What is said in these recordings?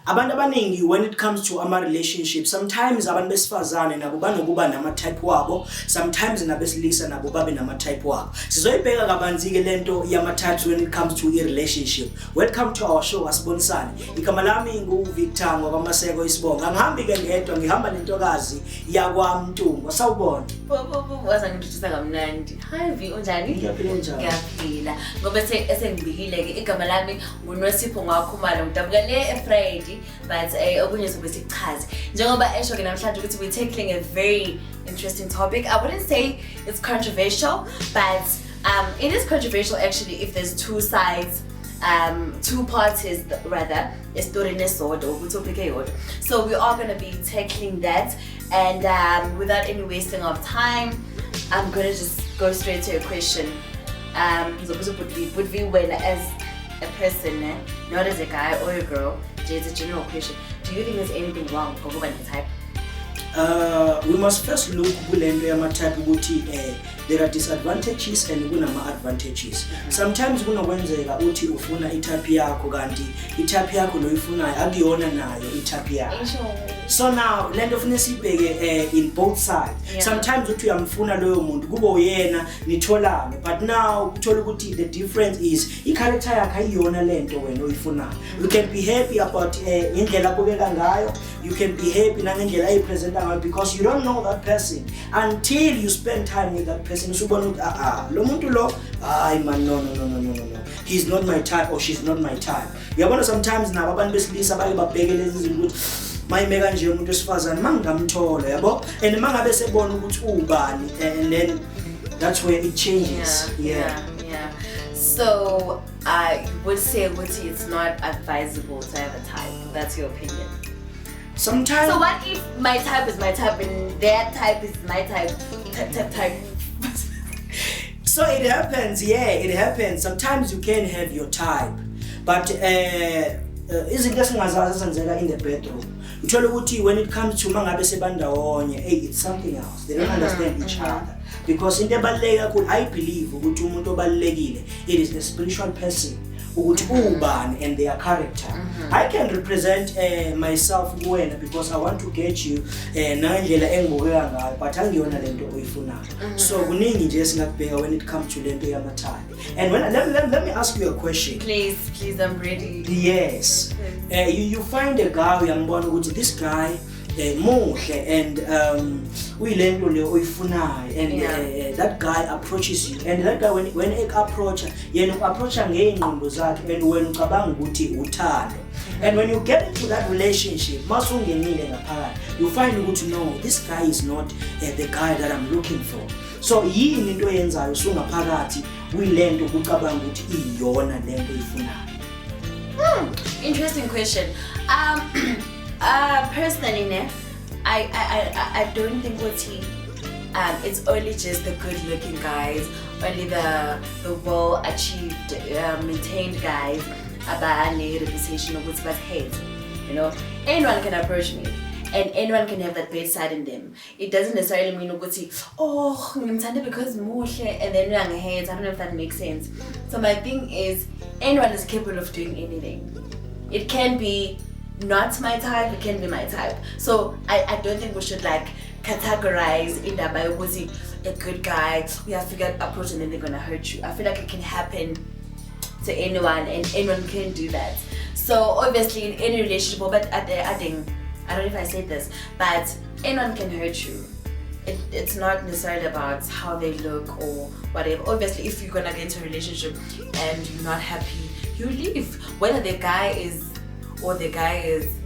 Abantu abaningi when it comes to ama relationship, sometimes abantu besifazane nabo banokuba nama type wabo, sometimes nabesilisa nabo babe nama type wabo. Sizoyibheka kabanzi ke lento yama types when it comes to a relationship. Welcome to our show Asibonisane. Igama lami nguVictor ngokwamaseko isibonga. Ngihambi ke ngedwa, ngihamba nentokazi yakwaMntungu. Sawubona. Waza ngithuthisa kamnandi. Hi Vi, unjani? Ngiyaphila njani? Ngiyaphila. Ngoba esengibikile ke igama lami nguNosipho Ngwakhumalo ngidabuka le Friday, but okunye sobe sichaze. Njengoba esho ke namhlanje ukuthi we're tackling a very interesting topic. I wouldn't say it's controversial, but it is controversial actually if there's two sides, two parties rather, a story nesod or topic eyodwa. So we are going to be tackling that, and without any wasting of time, I'm going to just go straight to a question. Would be when as a person, not as a guy or a girl, just a general question. Do you think there's anything wrong with ngokuba type? We must first look kulento yama type ukuthi there are disadvantages and kunama advantages. Sometimes kunokwenzeka uthi ufuna itype yakho kanti itype yakho loyifunayo akuyona nayo itype yakho. So now lento ufuna sibheke in both sides. Yeah. Sometimes uthi uyamfuna loyo muntu kube uyena nitholane, but now uthola ukuthi the difference is i-character yakhe ayiyona lento wena oyifunayo. You can be happy about indlela abukeka ngayo, you can be happy nangendlela ayipresenta ngayo, because you don't know that person until you spend time with that person. Usubona ukuthi lo muntu lo man, no, he's not my type or she's not my type. Uyabona sometimes nabo abantu besilisa bake babheke lezi zinto ukuthi mayimeka nje umuntu wesifazane mangingamthola yabo, and mangabe sebona ukuthi ubani, and then that's where it changes. Yeah. So I would say it's not advisable to have a type. That's your opinion. Sometimes. So what if my type is my type and their type is my type? Type. So it happens, it happens. Sometimes you can have your type, but izinto esingazazi zenzeka in the bedroom. Uthola ukuthi when it comes to mangabe sebandawonye, it's something else. They don't understand each other. Because into ebaluleke kakhulu, I believe ukuthi umuntu obalulekile, it is the spiritual person, ukuthi ubani and their character. I can represent myself kuwena because I want to get you nangendlela engibukeka ngayo, but angiyona lento oyifunayo. So kuningi nje singakubheka when it comes to lento yama type. And when let me ask you a question. Please, I'm ready. Yes. You find a guy uyambona ukuthi this guy muhle and uyilento le oyifunayo, and that guy approaches you, and that guy when approach yena approacha ngeingqondo zakhe, and when ucabanga ukuthi uthando, and when you get into that relationship masungenile ngaphakathi you find ukuthi no, this guy is not the guy that I'm looking for. So yini into yenzayo sungaphakathi kuyilento ucabanga ukuthi iyona lento oyifunayo? Interesting question. Personally, I don't think it's only just the good-looking guys, only the well-achieved, maintained guys about a reputation of what's bad hate. You know, anyone can approach me, and anyone can have that bad side in them. It doesn't necessarily mean oh, ngimthanda because muhle, and then I don't know if that makes sense. So my thing is, anyone is capable of doing anything. It can be not my type, it can be my type. So I don't think we should categorize in that by a good guy, we have to get approach and then they're gonna hurt you. I feel like it can happen to anyone and anyone can do that. So obviously in any relationship, but I don't know if I said this, but anyone can hurt you. It's not necessarily about how they look or whatever. Obviously if you're gonna get into a relationship and you're not happy, you leave. Whether the guy is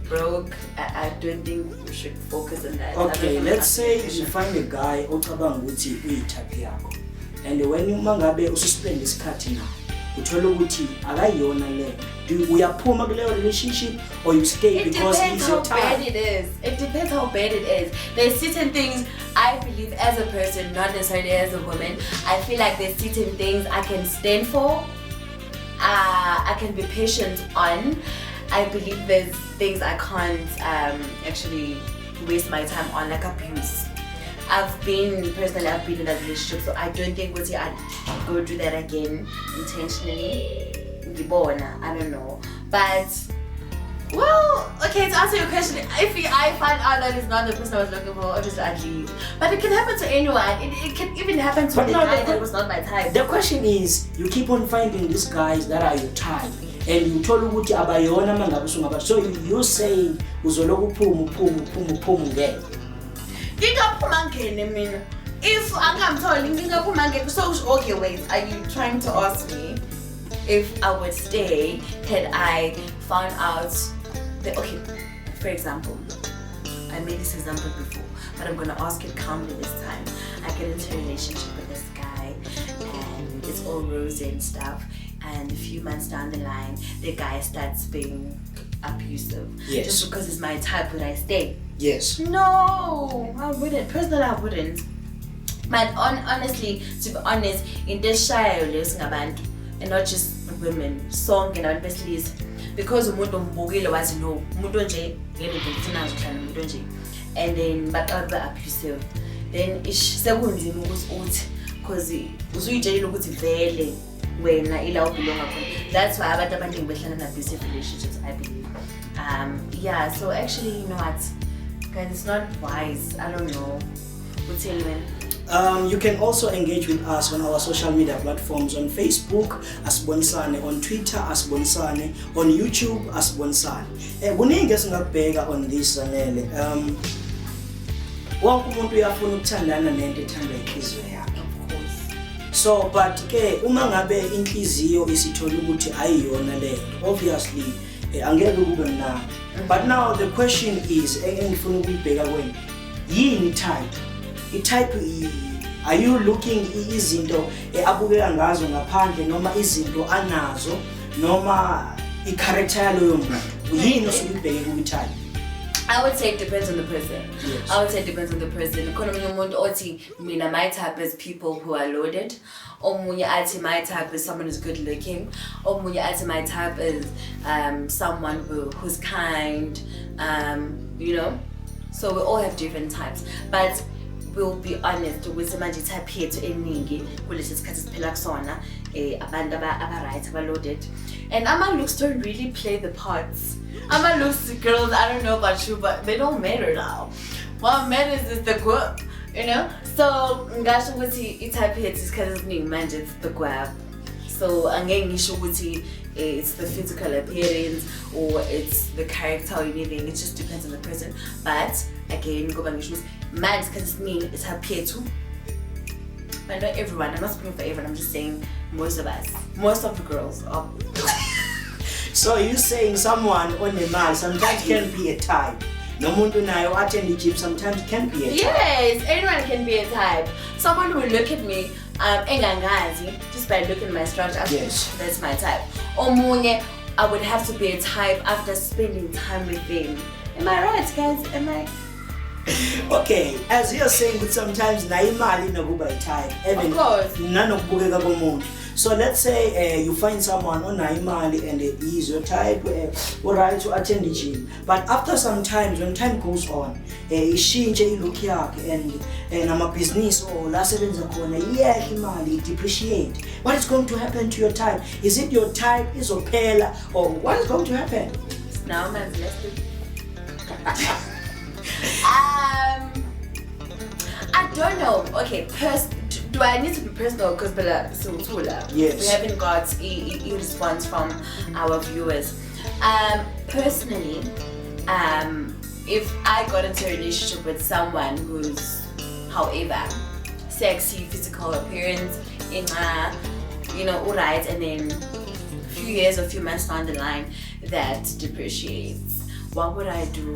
broke, I don't think we should focus on that. Okay, let's say you find a guy ocabanga ukuthi uyitype yakho, and when mangabe ususpend isikhathi nawo uthola ukuthi akayona le, uyaphuma kuleyo relationship or you stay because it's your time? It depends how bad it is. There's certain things I believe as a person, not necessarily as a woman, I feel like there's certain things I can stand for, I can be patient on. I believe there's things I can't actually waste my time on, like abuse. I've been in that relationship, so I don't think I'd go do that again intentionally. ngibona, I don't know. But well, okay, to answer your question, if I find out that it's not the person I was looking for, obviously I'd leave. But it can happen to anyone. It can even happen to the guy that was not my type. The question is, you keep on finding these guys that are your type, and you told ukuthi abayona mangabe sungaba. So you say uzoloku phuma ngeke. Ngingaphuma ngene mina. If angamtholi ngingaphuma ngeke. So okay, wait. Are you trying to ask me if I would stay had I found out that, okay, for example, I made this example before, but I'm gonna ask it calmly this time. I get into a relationship with this guy and it's all rosy and stuff, and a few months down the line the guy starts being abusive. Yes. Just because it's my type, would I stay? Yes. No, I wouldn't. Personally, I wouldn't. But honestly, to be honest, in this shayo lesingabantu, and not just women, song and besilisa, because umuntu mbukile wathi no, umuntu nje ngeke ngithinazo hlala umuntu nje, and then baqaba abusive, then sekunzima ukuthi uthi because uzuyitshela ukuthi vele wena ila ubelonga khona. That's why abantu abaningi behlala na abusive relationships, I believe. Yeah, so actually, you know what, guys, it's not wise. I don't know. We'll tell you when. You can also engage with us on our social media platforms, on Facebook, Asibonisane, on Twitter, Asibonisane, on YouTube, Asibonisane. Kuningi esingakubheka on this channel. Wonke umuntu uyafuna ukuthandana nento ethandwa inhliziyo yakhe. Of course. So but ke uma ngabe inhliziyo isithola ukuthi ayiyona lento, obviously angeke kube mnandi. But now the question is, engifuna ukuyibheka kwena, yini type? I-type, are you looking izinto abukeka ngazo ngaphandle noma izinto anazo noma i-character yaloyo muntu? Yini osukubheke ku-type? I would say it depends on the person. Yes. I would say it depends on the person. Omunye umuntu othi mina my type is people who are loaded. Omunye athi my type is someone who's good looking. Omunye athi my type is someone who's kind. You know. So we all have different types. But we'll be honest with manje type yethu eningi kulesi sikhathi siphila kusona abantu aba-right aba-loaded, and ama-looks don't really play the parts. Ama-looks, girls, I don't know about you, but they don't matter now. What matters is the grab, you know. So ngasho ukuthi i-type yethu isikhathi esiningi manje it's the grab. So angeke ngisho ukuthi it's the physical appearance or it's the character or anything. It just depends on the person. But again, go back to man's because it's her peer too. But not everyone. I'm not speaking for everyone. I'm just saying most of us, most of the girls are. So you saying someone on the man sometimes can be a type? No muntu nayo attend the gym sometimes can be a type. Yes, anyone can be a type. Someone who will look at me, engangazi, just by looking at my structure. Yes, that's my type. Omunye, I would have to be a type after spending time with them. Am I right, guys? Am I? Okay, as you're saying, but sometimes na imali nakuba a type. Even of course. Nanokubukeka komuntu. So let's say you find someone on imali and he is your type, alright, to attend the gym. But after some time, when time goes on, ishintshe ilook yakhe and ama business or la sebenza khona iyehla imali depreciate. What is going to happen to your type? Is it your type izophela or what is going to happen? Now man's left. I don't know. Okay, do I need to be personal? Because yes, we haven't got a response from our viewers. Personally, if I got into a relationship with someone who's, however, sexy, physical appearance, alright, and then a few years or a few months down the line, that depreciates, what would I do?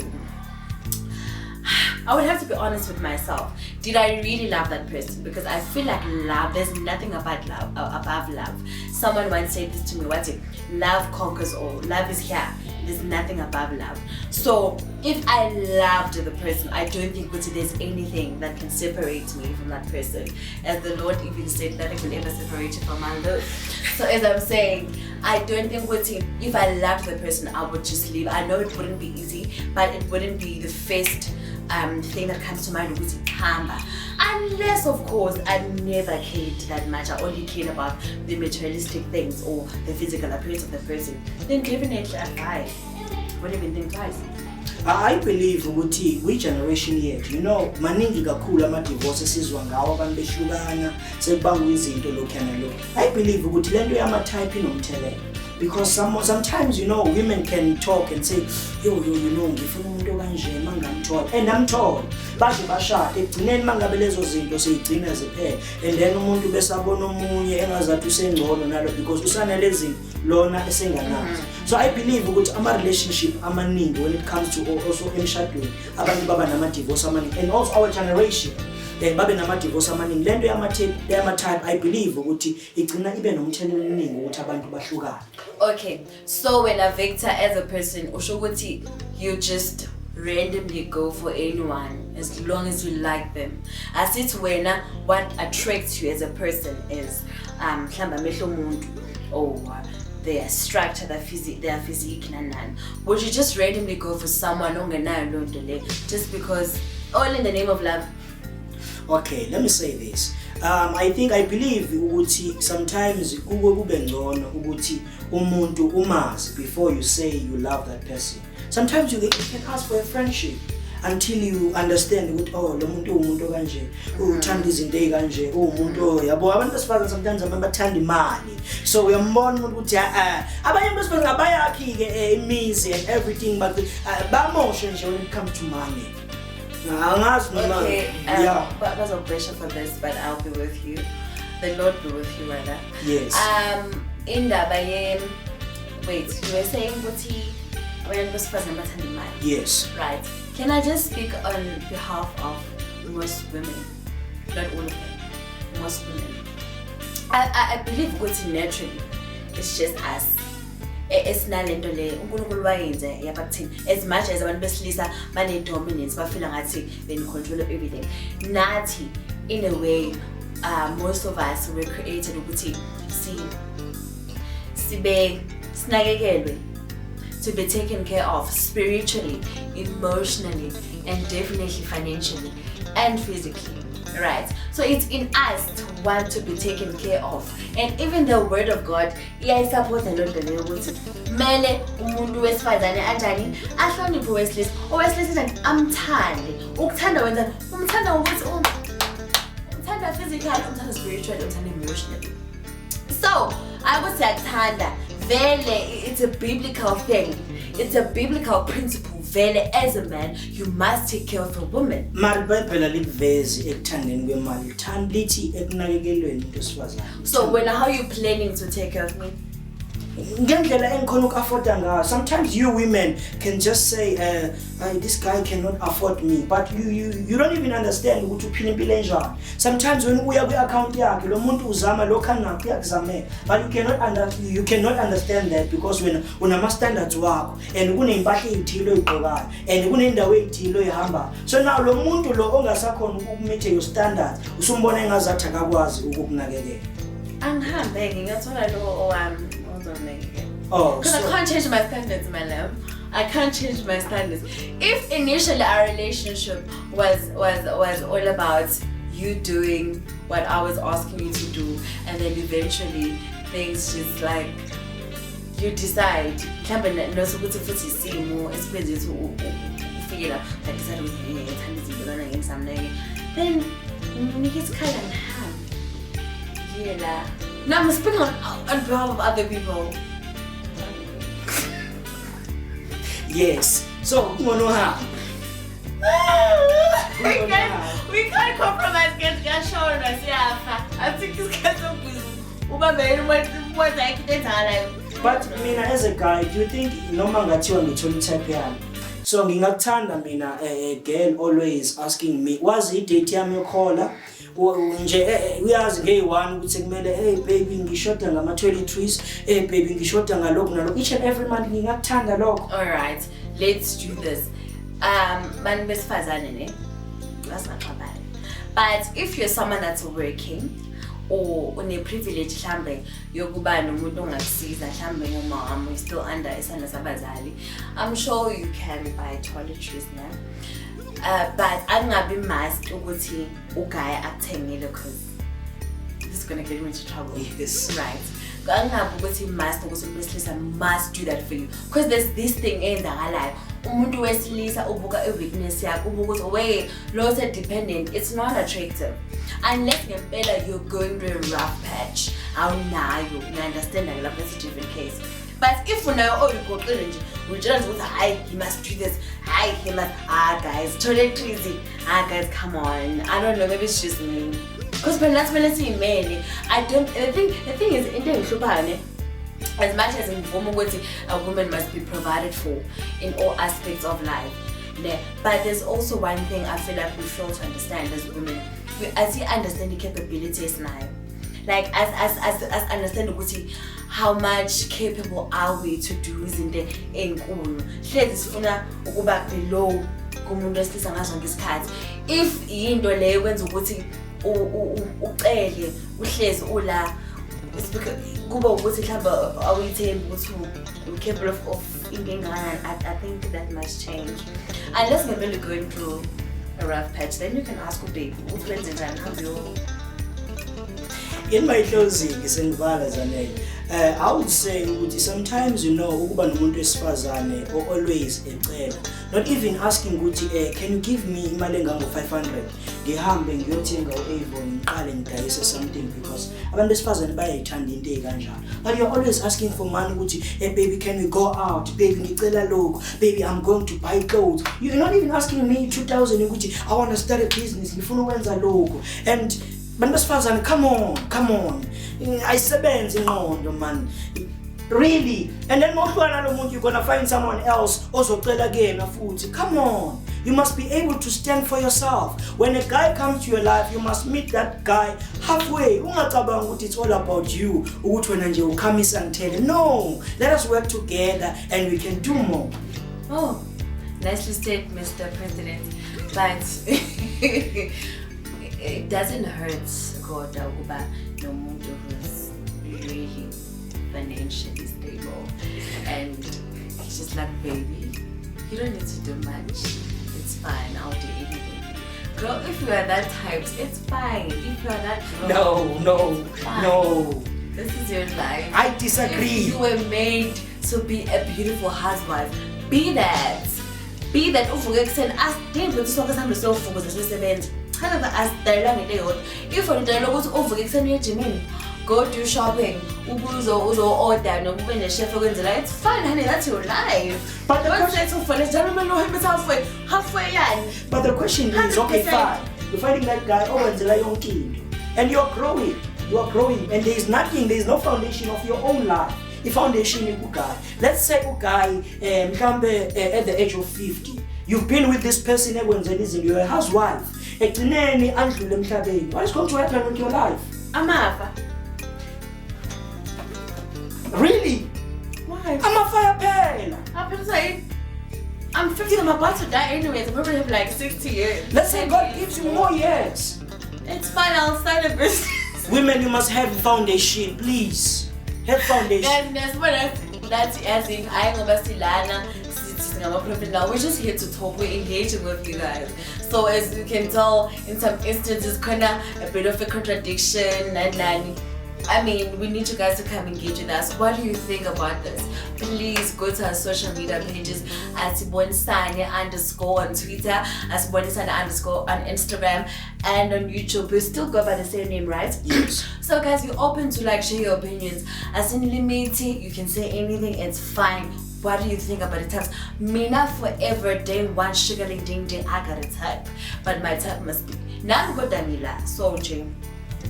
I would have to be honest with myself. Did I really love that person? Because I feel like love, there's nothing about love, above love. Someone once said this to me, what's it? Love conquers all. Love is here. There's nothing above love. So if I loved the person, I don't think there's anything that can separate me from that person. As the Lord even said, nothing will ever separate you from my love. So as I'm saying, I don't think if I loved the person, I would just leave. I know it wouldn't be easy, but it wouldn't be the first thing that comes to mind. I Unless, of course, I never cared that much. I only cared about the materialistic things or the physical appearance of the person. Then definitely I'd buy. Wouldn't even think twice. I believe ukuthi we generation yethu, you know, maningi kakhulu ama divorce esizwa ngawo abantu behlukana sekubanga izinto lokhana lo. I believe ukuthi lento yama type inomthelela. Because sometimes, you know, women can talk and say, yo, you know, ngifuna umuntu kanje mangamthola. And amthola. Baje bashade egcineni mangabe lezo zinto seyigcina ziphela. And then umuntu besabona omunye engazathi usengcono nalo because usanale zinto lona esenganazo. So I believe ukuthi ama relationship amaningi when it comes to also emshadweni abantu baba nama divorce amaningi and also our generation babe nama divorce amaningi lento yama type I believe ukuthi igcina ibe nomthelela omningi ukuthi abantu bahlukana. Okay, so when a Victor as a person usho ukuthi you just randomly go for anyone as long as you like them. As it's when what attracts you as a person is mhlamba mehlo umuntu or their structure, their physique and would you just randomly go for someone just because all in the name of love? Okay, let me say this. I believe ukuthi sometimes kube ngcono ukuthi umuntu umazi before you say you love that person. Sometimes you can ask for a friendship until you understand ukuthi oh lo muntu umuntu kanje uthanda izinto ezikanje umuntu yabo abantu besifazana sometimes abathanda imali so uyambona ukuthi abanye besifazana abayakhi ke imizi and everything but bamoshe nje when it comes to money. Okay, but was a pressure for this, but I'll be with you. The Lord be with you, rather. Yes. In the wait, you were saying Buti when was first money? Yes. Right. Can I just speak on behalf of most women? Not all of them. Most women. I believe Buti naturally. It's just us. It's not lento le uNkulunkulu wayenze yabakuthini as much as abantu besilisa bane dominance bafila ngathi they control everything nathi in a way most of us were created ukuthi sibe sinakekelwe to be taken care of spiritually, emotionally, and definitely financially and physically. Right, so it's in us to want to be taken care of, and even the word of God support a lot ukuthi mele umuntu wesifazane anjani ahloniphe owesilisa owesilisa amthande ukuthanda wenza umthanda ukuthi umthanda physically umthanda spiritually umthanda emotionally. So I would say akuthanda vele it's a biblical thing, it's a biblical principle. Vele as a man you must take care of a woman. Mali Bible livezi ekuthandeni kwemali thanda lithi ekunakekelweni umuntu wesifazane. So when how you planning to take care of me? Ngendlela engikhona uku-afforda ngayo. Sometimes you women can just say this guy cannot afford me, but you don't even understand ukuthi uphila impilo enjani. Sometimes when uya kwi-account yakhe lo muntu uzama lokho anakho uyakuzamela, but you cannot understand that because when unama standards wakho and kunempahla ezithile oyigqokayo and kunendawo ezithile oyihamba, so now lo muntu lo ongasakhona ukumeet your standards usumbona engazathi akakwazi ukukunakekela. Angihambe ngingathola lo Oh, because I can't change my standards, my love. I can't change my standards. If initially our relationship was all about you doing what I was asking you to do, and then eventually things just like you decide, then now I'm speaking on behalf of other people. Yes. So, we can't compromise against showing us. I think it's kind of but mina as a guy, do you think noma ngathiwa ngithola type yami? So ngingakuthanda mina a girl always asking me, was it date yami yokhola? Nje uyazi ngeyi1 ukuthi kumele hey baby ngishoda ngama toiletries, hey baby ngishoda ngalokho nalokho, each and every month ngingakuthanda lokho. All right, let's do this. Man besifazane ne, asingaqabani. But if you're someone that's working or une privilege mhlambe yokuba nomuntu ongakusiza mhlambe ngomama we still under isandla sabazali, I'm sure you can buy toiletries now. but angabi must ukuthi uguy akuthengile because this is gonna get him into trouble. Yes. Right. Angabi ukuthi must ukuthi umuntu wesilisa must do that for you because there's this thing eyenzakalayo umuntu wesilisa ubuka weakness yakho ubuka ukuthi wait lo dependent, it's not attractive unless ngempela you're going through a rough patch. Awunayo, you understand that lapho it's a different case. But if unayo oyigoqile nje utshela nje ukuthi hayi he must do this, hayi he must guys totally crazy. Guys, come on, I don't know, maybe it's just me. Because when that's when I see men, I don't. The thing is, in the as much as in a woman must be provided for in all aspects of life, but there's also one thing I feel like we fail to understand as women. As you understand the capabilities now, like as understand how much capable are we to do in the enkulu. Let's ukuba below kumuntu wesilisa ngazo ngesikhathi. If into leyo kwenza ukuthi ucele uhlezi ula kuba ukuthi mhlawumbe awuyithembi ukuthi capable of ingengana. I think that must change unless we're really going through a rough patch, then you can ask baby ukwenze njani how you. In my closing sengivala Zanele, I would say sometimes ukuba nomuntu wesifazane or always ecela, not even asking ukuthi can you give me imali engango 500 ngihambe ngiyothenga uAvon ngiqale ngidayise something because abantu besifazane bayayithanda into ekanjalo. But you're always asking for money ukuthi hey baby can we go out, baby ngicela lokho, baby I'm going to buy clothes. You're not even asking me 2000 ukuthi I want to start a business ngifuna ukwenza lokho. And bantu besifazane, come on, ayisebenzi ingqondo man, really. And then mohlwana lo muntu you're gonna find someone else ozocela kuyena futhi. Come on, you must be able to stand for yourself. When a guy comes to your life, you must meet that guy halfway. Ungacabanga ukuthi it's all about you ukuthi wena nje ukhamisa ngithele. No, let us work together and we can do more. Oh, nicely said, Mr. President. But it doesn't hurt kodwa ukuba nomuntu who's really financially stable and he's just like baby, you don't need to do much, it's fine, I'll do anything. Girl, if you are that type, it's fine. If you are that girl, no, this is your life. I disagree. If you were made to be a beautiful housewife, be that uvuke kuseni asidingi ukuthi sonke sihambe siyofukuza sisebenza. However, as if you're over gym, go do shopping, order, no chef, it's fine, honey, that's your life. But the halfway. But the question is, okay, fine. You're finding that guy, and you're growing, and there's no foundation of your own life. The foundation is Ugai. Let's say Ugai at the age of 50. You've been with this person, you're a housewife. What is going to happen with your life? Amafa. Really? Why? I'm 50, I'm about to die anyway. I probably have like 60 years. Let's say God gives you more years. It's fine, I'll start a business. Women, you must have foundation, please. Have foundation. That's as in I am Basilana. Now we're just here to talk, we're engaging with you guys. So as you can tell, in some instances kinda a bit of a contradiction and I mean we need you guys to come engage with us. What do you think about this? Please go to our social media pages Asibonisane _ on Twitter, Asibonisane _ on Instagram and on YouTube. We still go by the same name, right? Yes. So guys, we're open to share your opinions. As in limited, you can say anything, it's fine. What do you think about the types? Mina forever day one sugarly ding ding, I got a type. But my type must be now go Damila, so Jane.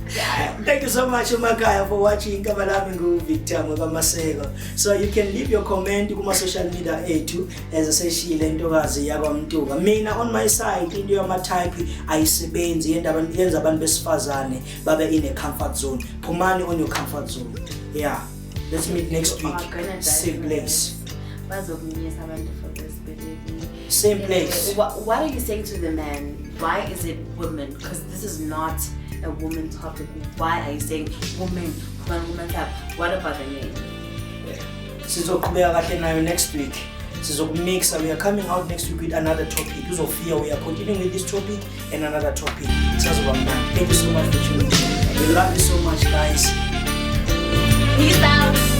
Yeah. Thank you so much, Umakaya, for watching Kamalabingu Victor Masego. So you can leave your comment on my social media too, as I say she lentokazi yakwamtuka. Mina on my side, in your type, I sebenzi yenza abantu besifazane babe in a comfort zone. Pumani on your comfort zone. Yeah. Let's meet next week. Same place. Same place. What are you saying to the man? Why is it women? Because this is not a woman topic. Why are you saying woman type? What about the men? Sizoqhubeka kahle nayo next week. sizokumixa. We are coming out next week with another topic. Uzofia, we are continuing with this topic and another topic. Thank you so much for tuning in. We love you so much, guys. Peace out.